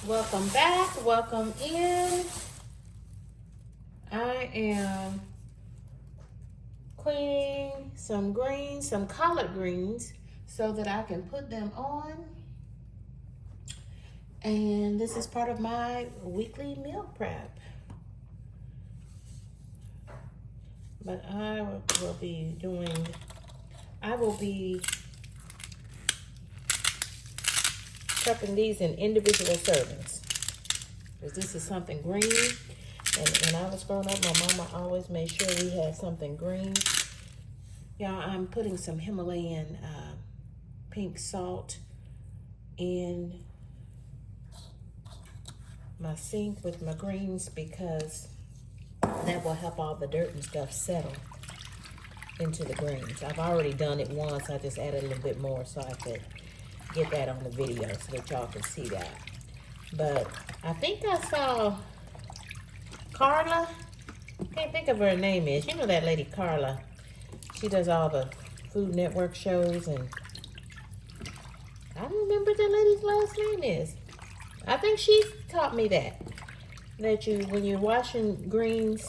Welcome back. Welcome in. I am cleaning some greens, some collard greens, so that I can put them on. And this is part of my weekly meal prep. But I will be prepping these in individual servings. Because this is something green. And when I was growing up, my mama always made sure we had something green. Y'all, I'm putting some Himalayan pink salt in my sink with my greens because that will help all the dirt and stuff settle into the greens. I've already done it once. I just added a little bit more so I could get that on the video so that y'all can see that. But I think I saw Carla. Can't think of what her name is. You know that lady Carla. She does all the Food Network shows, and I don't remember what that lady's last name is. I think she taught me that when you're washing greens,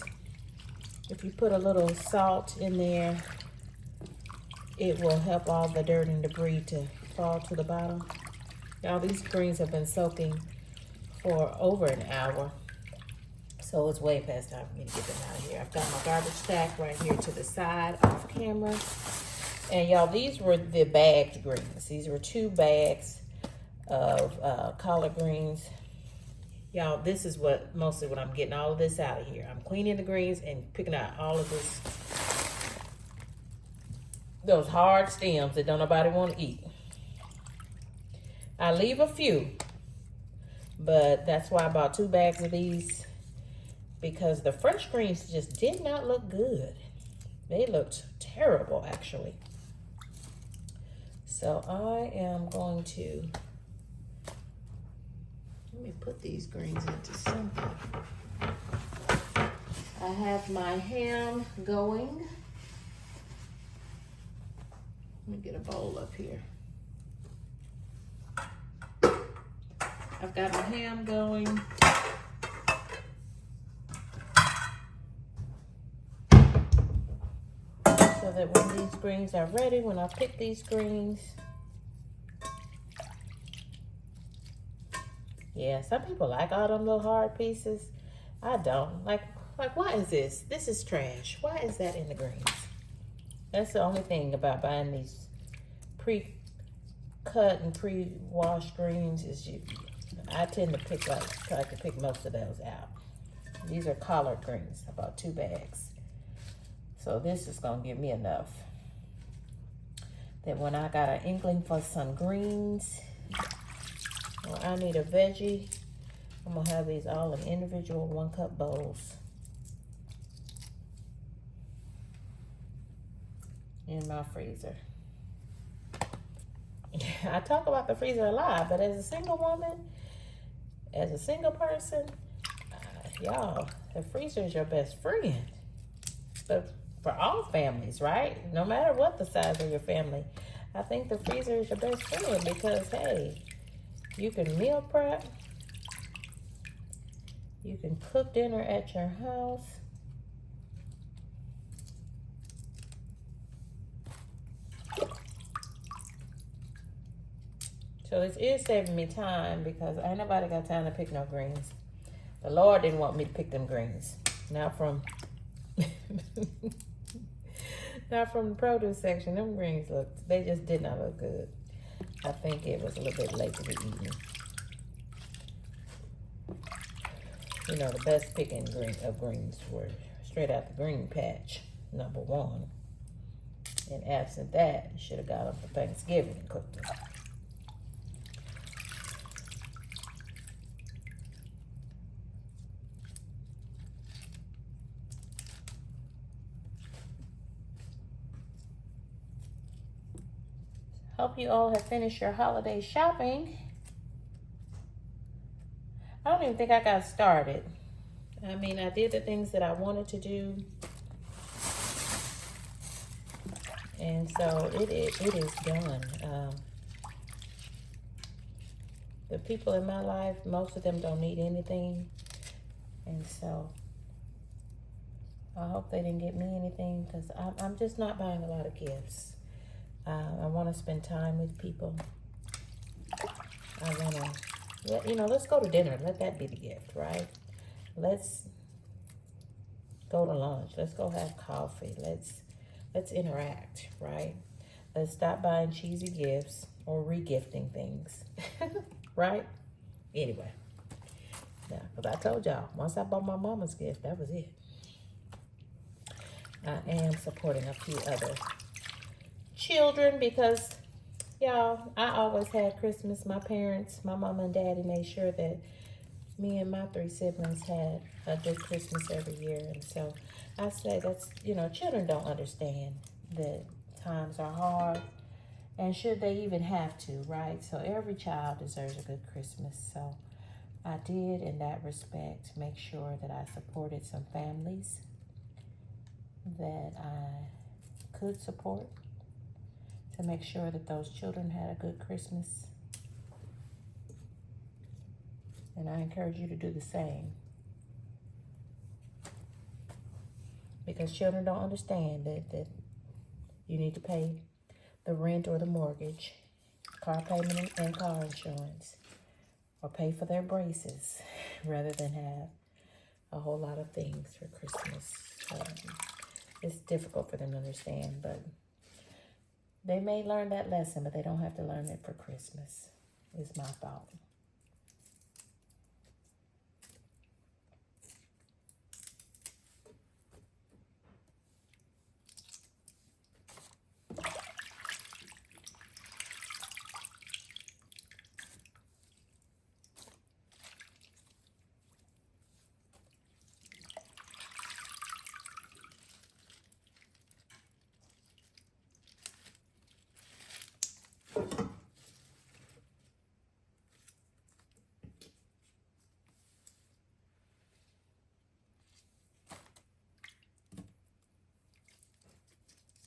if you put a little salt in there, it will help all the dirt and debris to fall to the bottom. Y'all, these greens have been soaking for over an hour, so it's way past time for me to get them out of here. I've got my garbage sack right here to the side off camera. And y'all, these were the bagged greens. These were 2 bags of collard greens. Y'all, this is mostly what I'm getting all of this out of here. I'm cleaning the greens and picking out all of those hard stems that don't nobody want to eat. I leave a few, but that's why I bought 2 bags of these, because the fresh greens just did not look good. They looked terrible, actually. So I am going to, let me put these greens into something. I have my ham going. Let me get a bowl up here. I've got my ham going. So that when these greens are ready, when I pick these greens. Yeah, some people like all them little hard pieces. I don't. Like why is this? This is trash. Why is that in the greens? That's the only thing about buying these pre-cut and pre-washed greens is I tend to try to pick most of those out. These are collard greens, about 2 bags. So this is gonna give me enough that when I got an inkling for some greens, or I need a veggie, I'm gonna have these all in individual 1-cup bowls in my freezer. I talk about the freezer a lot, but as a single woman, as a single person, y'all, the freezer is your best friend. But for all families, right? No matter what the size of your family, I think the freezer is your best friend because, hey, you can meal prep. You can cook dinner at your house. So this is saving me time because ain't nobody got time to pick no greens. The Lord didn't want me to pick them greens. Not from not from the produce section. Them greens they just did not look good. I think it was a little bit late to be eaten. You know, the best picking of greens were straight out the green patch, number 1. And absent that, you should have got them for Thanksgiving and cooked them. Hope you all have finished your holiday shopping. I don't even think I got started. I mean, I did the things that I wanted to do. And so it is done. the people in my life, most of them don't need anything. And so I hope they didn't get me anything, because I'm just not buying a lot of gifts. I want to spend time with people. I want to, let's go to dinner. Let that be the gift, right? Let's go to lunch. Let's go have coffee. Let's interact, right? Let's stop buying cheesy gifts or re-gifting things, right? Anyway, yeah, because I told y'all, once I bought my mama's gift, that was it. I am supporting a few other children because, y'all, I always had Christmas. My parents, my mama and daddy made sure that me and my 3 siblings had a good Christmas every year. And so I say that's, children don't understand that times are hard, and should they even have to, right? So every child deserves a good Christmas. So I did, in that respect, make sure that I supported some families that I could support, to make sure that those children had a good Christmas. And I encourage you to do the same. Because children don't understand that you need to pay the rent or the mortgage, car payment and car insurance, or pay for their braces rather than have a whole lot of things for Christmas. It's difficult for them to understand, but they may learn that lesson, but they don't have to learn it for Christmas, is my thought.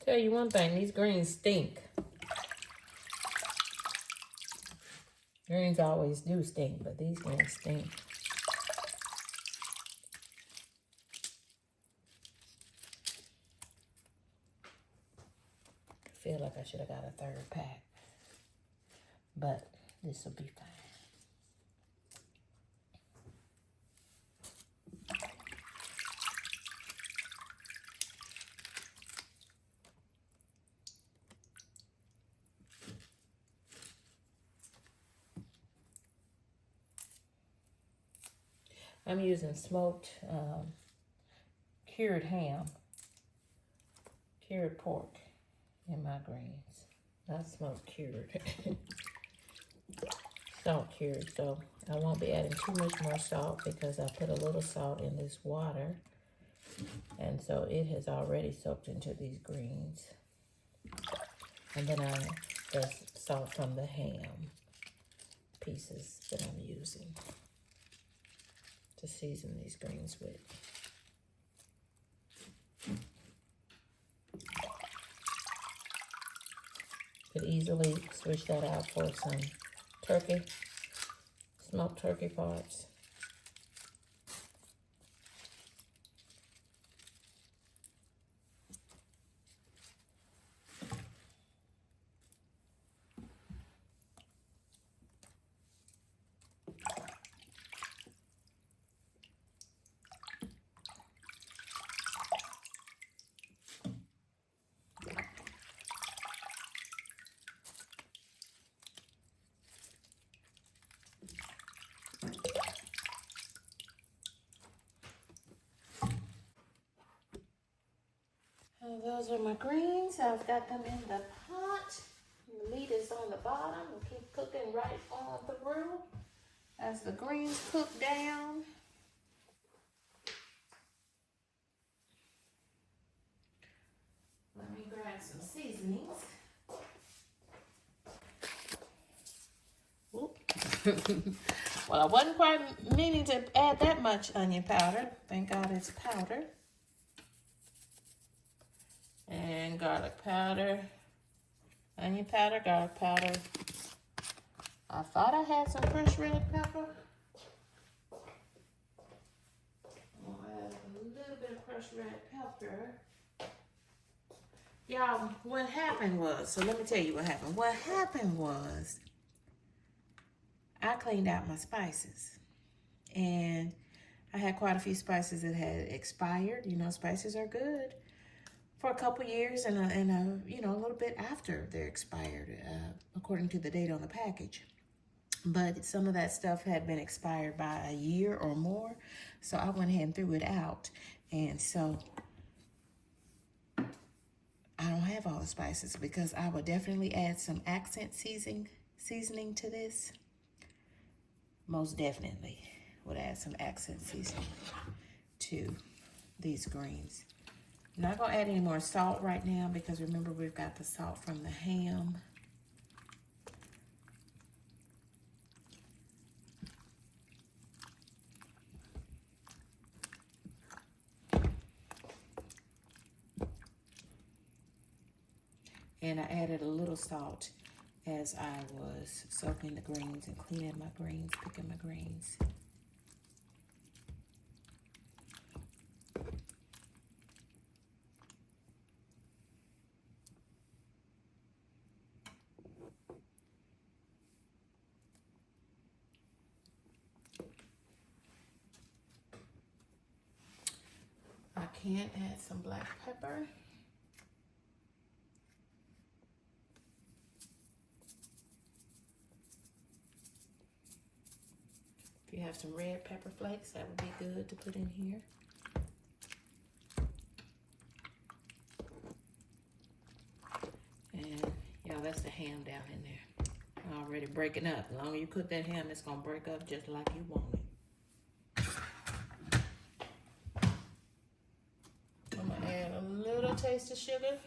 Tell you one thing, these greens stink. Greens always do stink, but these greens stink. I feel like I should have got a 3rd pack, but this will be fine. I'm using smoked cured ham, cured pork in my greens. Not smoked cured. Salt cured, so I won't be adding too much more salt because I put a little salt in this water. And so it has already soaked into these greens. And then the salt from the ham pieces that I'm using to season these greens with. Could easily switch that out for some turkey, smoked turkey parts. Those are my greens. I've got them in the pot. The meat is on the bottom. We'll keep cooking right on through as the greens cook down. Let me grab some seasonings. Well, I wasn't quite meaning to add that much onion powder. Thank God it's powder. And garlic powder, onion powder, garlic powder, I thought I had some fresh red pepper. I'll add a little bit of crushed red pepper. Y'all, what happened was, so let me tell you what happened. What happened was, I cleaned out my spices. And I had quite a few spices that had expired. You know, spices are good for a couple years and you know, a little bit after they're expired, according to the date on the package. But some of that stuff had been expired by a year or more, so I went ahead and threw it out. And so I don't have all the spices because I would definitely add some accent seasoning to this. Most definitely would add some accent seasoning to these greens. I'm not gonna add any more salt right now because remember we've got the salt from the ham. And I added a little salt as I was soaking the greens and cleaning my greens, picking my greens. I can add some black pepper. If you have some red pepper flakes, that would be good to put in here. And y'all, that's the ham down in there. Already breaking up. The longer you cook that ham, it's gonna break up just like you want it. I'm gonna add a little taste of sugar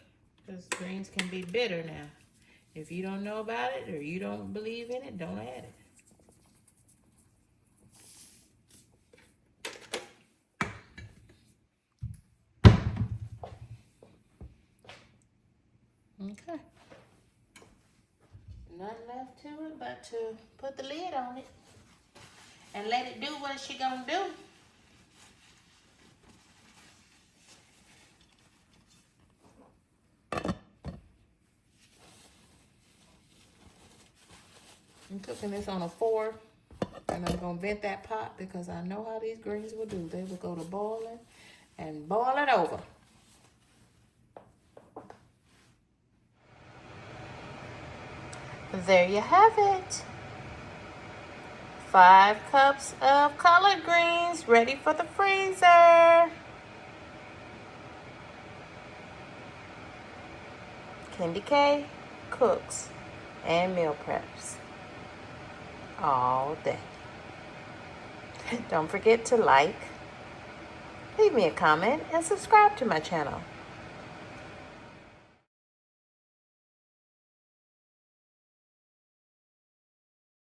because greens can be bitter now. If you don't know about it or you don't believe in it, don't add it. Okay. Nothing left to it but to put the lid on it and let it do what she gonna do. I'm cooking this on a 4, and I'm gonna vent that pot because I know how these greens will do. They will go to boiling and boil it over. There you have it. 5 cups of collard greens ready for the freezer. Candy K cooks and meal preps all day. Don't forget to like, leave me a comment, and subscribe to my channel.